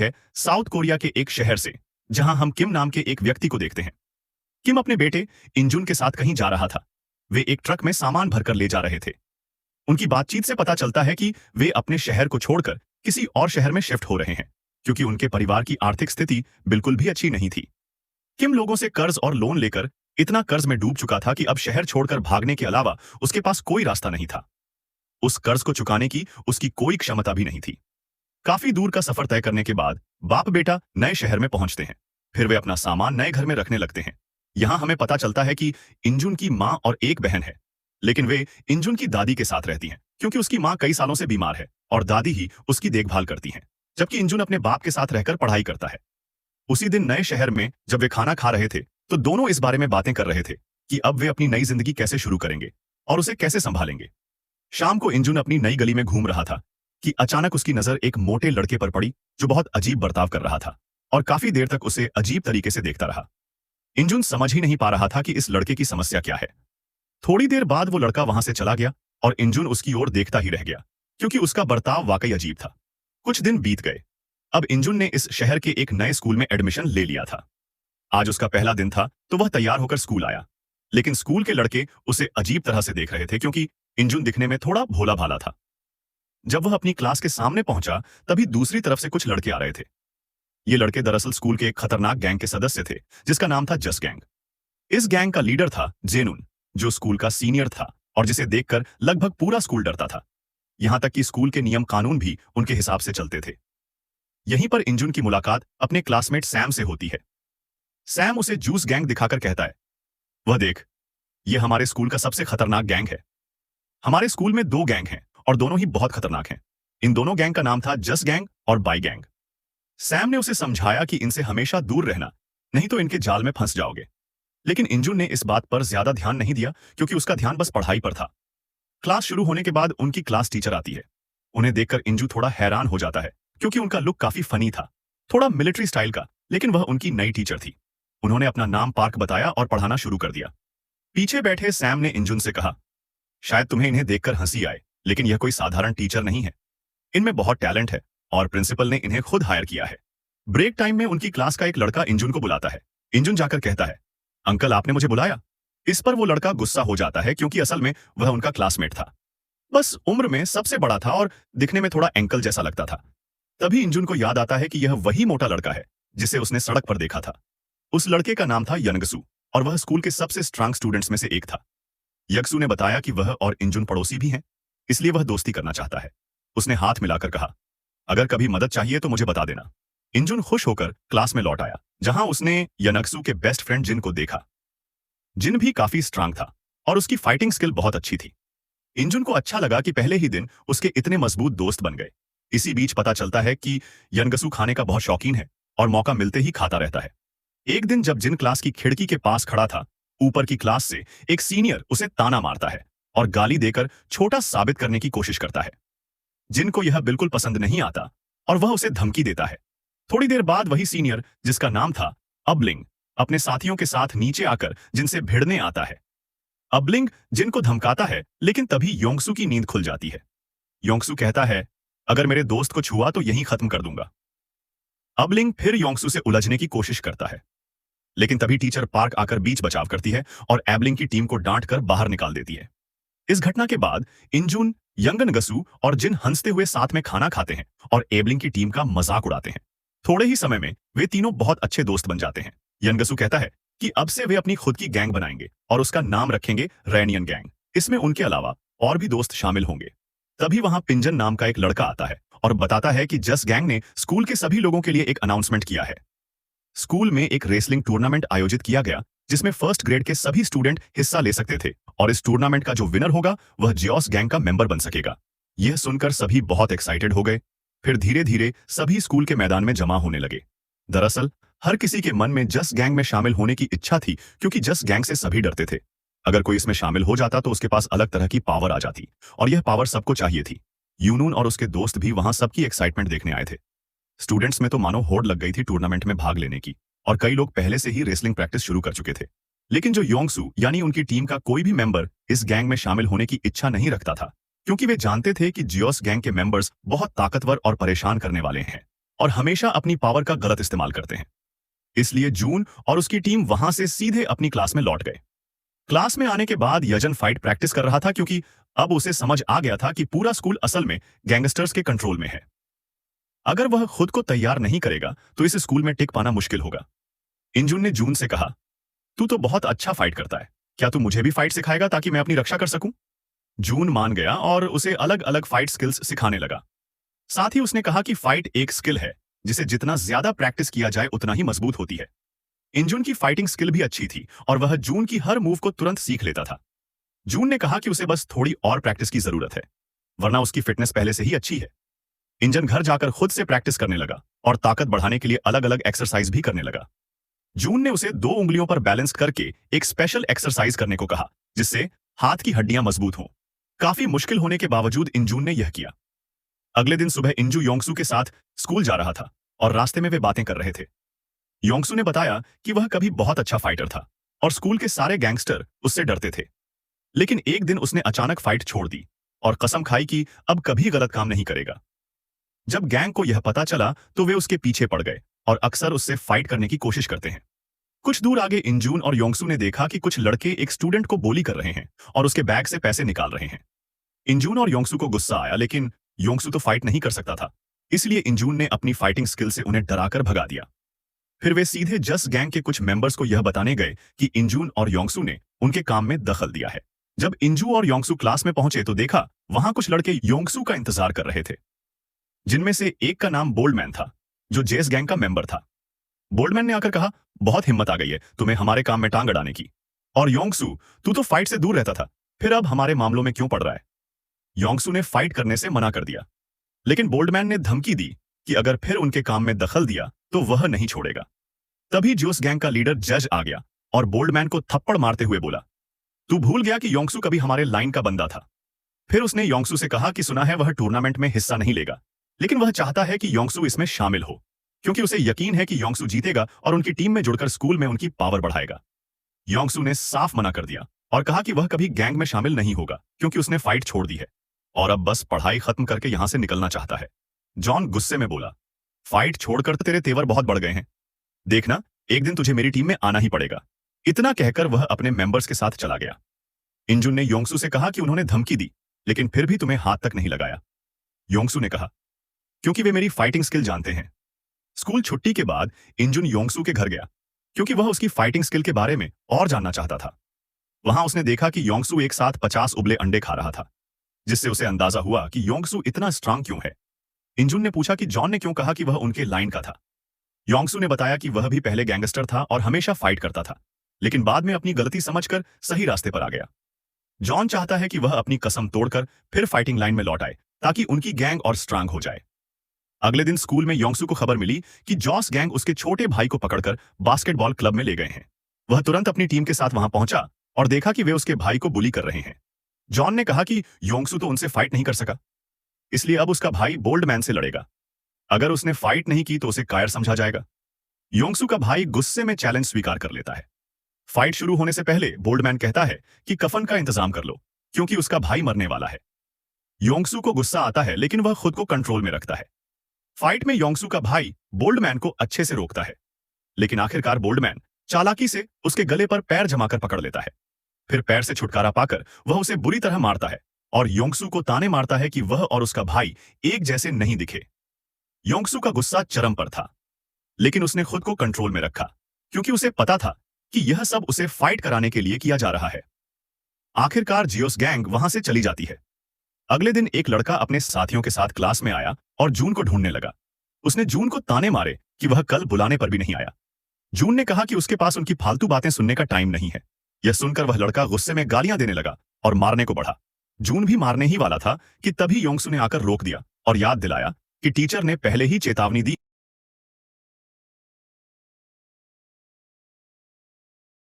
है south Korea के एक शहर से, जहां हम किम नाम के एक व्यक्ति को देखते हैं। किम अपने बेटे इंजुन के साथ कहीं जा रहा था। वे एक ट्रक में सामान भरकर ले जा रहे थे। उनकी बातचीत से पता चलता है कि वे अपने शहर को छोड़कर किसी और शहर में शिफ्ट हो रहे हैं, क्योंकि उनके परिवार की आर्थिक स्थिति बिल्कुल भी अच्छी नहीं थी। किम लोगों से कर्ज और लोन लेकर इतना कर्ज में डूब चुका था कि अब शहर छोड़कर भागने के अलावा उसके पास कोई रास्ता नहीं था। उस कर्ज को चुकाने की उसकी कोई क्षमता भी नहीं थी। काफी दूर का सफर तय करने के बाद बाप बेटा नए शहर में पहुंचते हैं। फिर वे अपना सामान नए घर में रखने लगते हैं। यहां हमें पता चलता है कि इंजुन की मां और एक बहन है, लेकिन वे इंजुन की दादी के साथ रहती हैं, क्योंकि उसकी मां कई सालों से बीमार है और दादी ही उसकी देखभाल करती हैं, जबकि इंजुन अपने बाप के साथ रहकर पढ़ाई करता है। उसी दिन नए शहर में जब वे खाना खा रहे थे, तो दोनों इस बारे में बातें कर रहे थे कि अब वे अपनी नई जिंदगी कैसे शुरू करेंगे और उसे कैसे संभालेंगे। शाम को इंजुन अपनी नई गली में घूम रहा था कि अचानक उसकी नजर एक मोटे लड़के पर पड़ी जो बहुत अजीब बर्ताव कर रहा था और काफी देर तक उसे अजीब तरीके से देखता रहा। इंजुन समझ ही नहीं पा रहा था कि इस लड़के की समस्या क्या है। थोड़ी देर बाद वो लड़का वहां से चला गया और इंजुन उसकी ओर देखता ही रह गया, क्योंकि उसका बर्ताव वाकई अजीब था। कुछ दिन बीत गए। अब इंजुन ने इस शहर के एक नए स्कूल में एडमिशन ले लिया था। आज उसका पहला दिन था, तो वह तैयार होकर स्कूल आया, लेकिन स्कूल के लड़के उसे अजीब तरह से देख रहे थे, क्योंकि इंजुन दिखने में थोड़ा भोला भाला था। जब वह अपनी क्लास के सामने पहुंचा, तभी दूसरी तरफ से कुछ लड़के आ रहे थे। ये लड़के दरअसल स्कूल के एक खतरनाक गैंग के सदस्य थे, जिसका नाम था जस गैंग। इस गैंग का लीडर था जेनुन, जो स्कूल का सीनियर था और जिसे देखकर लगभग पूरा स्कूल डरता था। यहां तक कि स्कूल के नियम कानून भी उनके हिसाब से चलते थे। यहीं पर इंजुन की मुलाकात अपने क्लासमेट सैम से होती है। सैम उसे जूस गैंग दिखाकर कहता है, वह देख, यह हमारे स्कूल का सबसे खतरनाक गैंग है। हमारे स्कूल में 2 गैंग हैं और दोनों ही बहुत खतरनाक हैं। इन दोनों गैंग का नाम था जस गैंग और बाई गैंग। सैम ने उसे समझाया कि इनसे हमेशा दूर रहना, नहीं तो इनके जाल में फंस जाओगे। लेकिन इंजुन ने इस बात पर ज्यादा ध्यान नहीं दिया, क्योंकि उसका ध्यान बस पढ़ाई पर था। क्लास शुरू होने के बाद उनकी क्लास टीचर आती है। उन्हें देखकर इंजू थोड़ा हैरान हो जाता है, क्योंकि उनका लुक काफी फनी था, थोड़ा मिलिट्री स्टाइल का, लेकिन वह उनकी नई टीचर थी। उन्होंने अपना नाम पार्क बताया और पढ़ाना शुरू कर दिया। पीछे बैठे सैम ने इंजुन से कहा, शायद तुम्हें इन्हें देखकर हंसी आए, लेकिन यह कोई साधारण टीचर नहीं है। इनमें बहुत टैलेंट है और प्रिंसिपल ने इन्हें खुद हायर किया है। ब्रेक टाइम में उनकी क्लास का एक लड़का इंजुन को बुलाता है। इंजुन जाकर कहता है, अंकल आपने मुझे बुलाया। इस पर वो लड़का गुस्सा हो जाता है, क्योंकि असल में वह उनका क्लासमेट था, बस उम्र में सबसे बड़ा था और दिखने में थोड़ा एंकल जैसा लगता था। तभी इंजुन को याद आता है कि यह वही मोटा लड़का है जिसे उसने सड़क पर देखा था। उस लड़के का नाम था यंगसू और वह स्कूल के सबसे स्ट्रांग स्टूडेंट्स में से एक था। यंगसू ने बताया कि वह और इंजुन पड़ोसी भी हैं, इसलिए वह दोस्ती करना चाहता है। उसने हाथ मिलाकर कहा, अगर कभी मदद चाहिए तो मुझे बता देना। इंजुन खुश होकर क्लास में लौट आया, जहां उसने यंगसू के बेस्ट फ्रेंड जिन को देखा। जिन भी काफी स्ट्रांग था और उसकी फाइटिंग स्किल बहुत अच्छी थी। इंजुन को अच्छा लगा कि पहले ही दिन उसके इतने मजबूत दोस्त बन गए। इसी बीच पता चलता है कि यंगसू खाने का बहुत शौकीन है और मौका मिलते ही खाता रहता है। एक दिन जब जिन क्लास की खिड़की के पास खड़ा था, ऊपर की क्लास से एक सीनियर उसे ताना मारता है और गाली देकर छोटा साबित करने की कोशिश करता है। जिन को यह बिल्कुल पसंद नहीं आता और वह उसे धमकी देता है। थोड़ी देर बाद वही सीनियर, जिसका नाम था अबलिंग, अपने साथियों के साथ नीचे आकर जिनसे भिड़ने आता है। अबलिंग जिन को धमकाता है, लेकिन तभी योंगसू की नींद खुल जाती है। योंगसू कहता है, अगर मेरे दोस्त को छुआ तो यहीं खत्म कर दूंगा। अबलिंग फिर योंगसू से उलझने की कोशिश करता है, लेकिन तभी टीचर पार्क आकर बीच बचाव करती है और एबलिंग की टीम को डांट कर बाहर निकाल देती है। इस घटना के बाद इंजुन, यंगनगसू और जिन हंसते हुए साथ में खाना खाते हैं और एबलिंग की टीम का मजाक उड़ाते हैं। थोड़े ही समय में वे तीनों बहुत अच्छे दोस्त बन जाते हैं। यंगसू कहता है कि अब से वे अपनी खुद की गैंग बनाएंगे और उसका नाम रखेंगे रैनियन गैंग। इसमें उनके अलावा और भी दोस्त शामिल होंगे। तभी वहां पिंजन नाम का एक लड़का आता है और बताता है कि जस गैंग ने स्कूल के सभी लोगों के लिए एक अनाउंसमेंट किया है। स्कूल में एक रेसलिंग टूर्नामेंट आयोजित किया गया, जिसमें फर्स्ट ग्रेड के सभी स्टूडेंट हिस्सा ले सकते थे और इस टूर्नामेंट का जो विनर होगा वह जियोस गैंग का मेंबर बन सकेगा। यह सुनकर सभी बहुत एक्साइटेड हो गए। फिर धीरे धीरे सभी स्कूल के मैदान में जमा होने लगे। दरअसल हर किसी के मन में जस गैंग में शामिल होने की इच्छा थी, क्योंकि जस गैंग से सभी डरते थे। अगर कोई इसमें शामिल हो जाता तो उसके पास अलग तरह की पावर आ जाती, और यह पावर सबको चाहिए थी। यूनून और उसके दोस्त भी वहां सबकी एक्साइटमेंट देखने आए थे। स्टूडेंट्स में तो मानो होड़ लग गई थी टूर्नामेंट में भाग लेने की, और कई लोग पहले से ही रेसलिंग प्रैक्टिस शुरू कर चुके थे। लेकिन जो योंगसू यानी उनकी टीम का कोई भी मेंबर इस गैंग में शामिल होने की इच्छा नहीं रखता था, क्योंकि वे जानते थे कि जियोस गैंग के मेंबर्स बहुत ताकतवर और परेशान करने वाले हैं और हमेशा अपनी पावर का गलत इस्तेमाल करते हैं। इसलिए जून और उसकी टीम वहां से सीधे अपनी क्लास में लौट गए। क्लास में आने के बाद यजन फाइट प्रैक्टिस कर रहा था, क्योंकि अब उसे समझ आ गया था कि पूरा स्कूल असल में गैंगस्टर्स के कंट्रोल में है। अगर वह खुद को तैयार नहीं करेगा तो इस स्कूल में टिक पाना मुश्किल होगा। इंजुन ने जून से कहा, तू तो बहुत अच्छा फाइट करता है, क्या तू मुझे भी फाइट सिखाएगा ताकि मैं अपनी रक्षा कर सकूं? जून मान गया और उसे अलग अलग फाइट स्किल्स सिखाने लगा। साथ ही उसने कहा कि फाइट एक स्किल है जिसे जितना ज्यादा प्रैक्टिस किया जाए उतना ही मजबूत होती है। इंजुन की फाइटिंग स्किल भी अच्छी थी और वह जून की हर मूव को तुरंत सीख लेता था। जून ने कहा कि उसे बस थोड़ी और प्रैक्टिस की जरूरत है, वरना उसकी फिटनेस पहले से ही अच्छी है। इंजन घर जाकर खुद से प्रैक्टिस करने लगा और ताकत बढ़ाने के लिए अलग अलग एक्सरसाइज भी करने लगा। जून ने उसे 2 उंगलियों पर बैलेंस करके एक स्पेशल एक्सरसाइज करने को कहा, जिससे हाथ की हड्डियां मजबूत हों। काफी मुश्किल होने के बावजूद इंजून ने यह किया। अगले दिन सुबह इंजू योंगसू के साथ स्कूल जा रहा था और रास्ते में वे बातें कर रहे थे। योंगसू ने बताया कि वह कभी बहुत अच्छा फाइटर था और स्कूल के सारे गैंगस्टर उससे डरते थे। लेकिन एक दिन उसने अचानक फाइट छोड़ दी और कसम खाई कि अब कभी गलत काम नहीं करेगा। जब गैंग को यह पता चला तो वे उसके पीछे पड़ गए और अक्सर उससे फाइट करने की कोशिश करते हैं। कुछ दूर आगे इंजून और योंगसू ने देखा कि कुछ लड़के एक स्टूडेंट को बोली कर रहे हैं और उसके बैग से पैसे निकाल रहे हैं। इंजून और योंगसू को गुस्सा आया, लेकिन योंगसू तो फाइट नहीं कर सकता था, इसलिए इंजून ने अपनी फाइटिंग स्किल से उन्हें डराकर भगा दिया। फिर वे सीधे जस गैंग के कुछ मेंबर्स को यह बताने गए कि इंजून और योंगसू ने उनके काम में दखल दिया है। जब इंजू और योंगसू क्लास में पहुंचे तो देखा वहां कुछ लड़के योंगसू का इंतजार कर रहे थे, जिनमें से एक का नाम बोल्डमैन था, जो जेस गैंग का मेंबर था। बोल्डमैन ने आकर कहा, बहुत हिम्मत आ गई है तुम्हें हमारे काम में टांग अड़ाने की। और योंगसू, तू तो फाइट से दूर रहता था, फिर अब हमारे मामलों में क्यों पड़ रहा है? योंगसू ने फाइट करने से मना कर दिया, लेकिन बोल्डमैन ने धमकी दी कि अगर फिर उनके काम में दखल दिया तो वह नहीं छोड़ेगा। तभी जोस गैंग का लीडर जज आ गया और बोल्डमैन को थप्पड़ मारते हुए बोला, तू भूल गया कि योंगसू कभी हमारे लाइन का बंदा था। फिर उसने योंगसू से कहा कि सुना है वह टूर्नामेंट में हिस्सा नहीं लेगा, लेकिन वह चाहता है कि योंगसू इसमें शामिल हो, क्योंकि उसे यकीन है कि योंगसू जीतेगा और उनकी टीम में जुड़कर स्कूल में उनकी पावर बढ़ाएगा। योंगसू ने साफ मना कर दिया और कहा कि वह कभी गैंग में शामिल नहीं होगा, क्योंकि उसने फाइट छोड़ दी है और अब बस पढ़ाई खत्म करके यहां से निकलना चाहता है। जॉन गुस्से में बोला, फाइट छोड़कर तो तेरे तेवर बहुत बढ़ गए हैं, देखना एक दिन तुझे मेरी टीम में आना ही पड़ेगा। इतना कहकर वह अपने मेंबर्स के साथ चला गया। इंजुन ने योंगसू से कहा कि उन्होंने धमकी दी, लेकिन फिर भी तुम्हें हाथ तक नहीं लगाया। योंगसू ने कहा, क्योंकि वे मेरी फाइटिंग स्किल जानते हैं। स्कूल छुट्टी के बाद इंजुन योंगसू के घर गया, क्योंकि वह उसकी फाइटिंग स्किल के बारे में और जानना चाहता था। वहां उसने देखा कि योंगसू एक साथ 50 उबले अंडे खा रहा था, जिससे उसे अंदाजा हुआ कि योंगसू इतना स्ट्रांग क्यों है। इंजुन ने पूछा कि जॉन ने क्यों कहा कि वह उनके लाइन का था। योंगसू ने बताया कि वह भी पहले गैंगस्टर था और हमेशा फाइट करता था, लेकिन बाद में अपनी गलती समझकर सही रास्ते पर आ गया। जॉन चाहता है कि वह अपनी कसम तोड़कर फिर फाइटिंग लाइन में लौट आए, ताकि उनकी गैंग और स्ट्रांग हो जाए। अगले दिन स्कूल में योंगसू को खबर मिली कि जॉस गैंग उसके छोटे भाई को पकड़कर बास्केटबॉल क्लब में ले गए हैं। वह तुरंत अपनी टीम के साथ वहां पहुंचा और देखा कि वे उसके भाई को बुली कर रहे हैं। जॉन ने कहा कि योंगसू तो उनसे फाइट नहीं कर सका, इसलिए अब उसका भाई बोल्डमैन से लड़ेगा। अगर उसने फाइट नहीं की तो उसे कायर समझा जाएगा। योंगसू का भाई गुस्से में चैलेंज स्वीकार कर लेता है। फाइट शुरू होने से पहले बोल्डमैन कहता है कि कफन का इंतजाम कर लो, क्योंकि उसका भाई मरने वाला है। योंगसू को गुस्सा आता है, लेकिन वह खुद को कंट्रोल में रखता है। फाइट में योंगसू का भाई बोल्डमैन को अच्छे से रोकता है, लेकिन आखिरकार बोल्डमैन चालाकी से उसके गले पर पैर जमाकर पकड़ लेता है। फिर पैर से छुटकारा पाकर वह उसे बुरी तरह मारता है और योंगसू को ताने मारता है कि वह और उसका भाई एक जैसे नहीं दिखे। योंगसू का गुस्सा चरम पर था, लेकिन उसने खुद को कंट्रोल में रखा, क्योंकि उसे पता था कि यह सब उसे फाइट कराने के लिए किया जा रहा है। आखिरकार जियोस गैंग वहां से चली जाती है। अगले दिन एक लड़का अपने साथियों के साथ क्लास में आया और जून को ढूंढने लगा। उसने जून को ताने मारे कि वह कल बुलाने पर भी नहीं आया। जून ने कहा कि उसके पास उनकी फालतू बातें सुनने का टाइम नहीं है। यह सुनकर वह लड़का गुस्से में गालियां देने लगा और मारने को बढ़ा। जून भी मारने ही वाला था कि तभी योंगसू ने आकर रोक दिया और याद दिलाया कि टीचर ने पहले ही चेतावनी दी।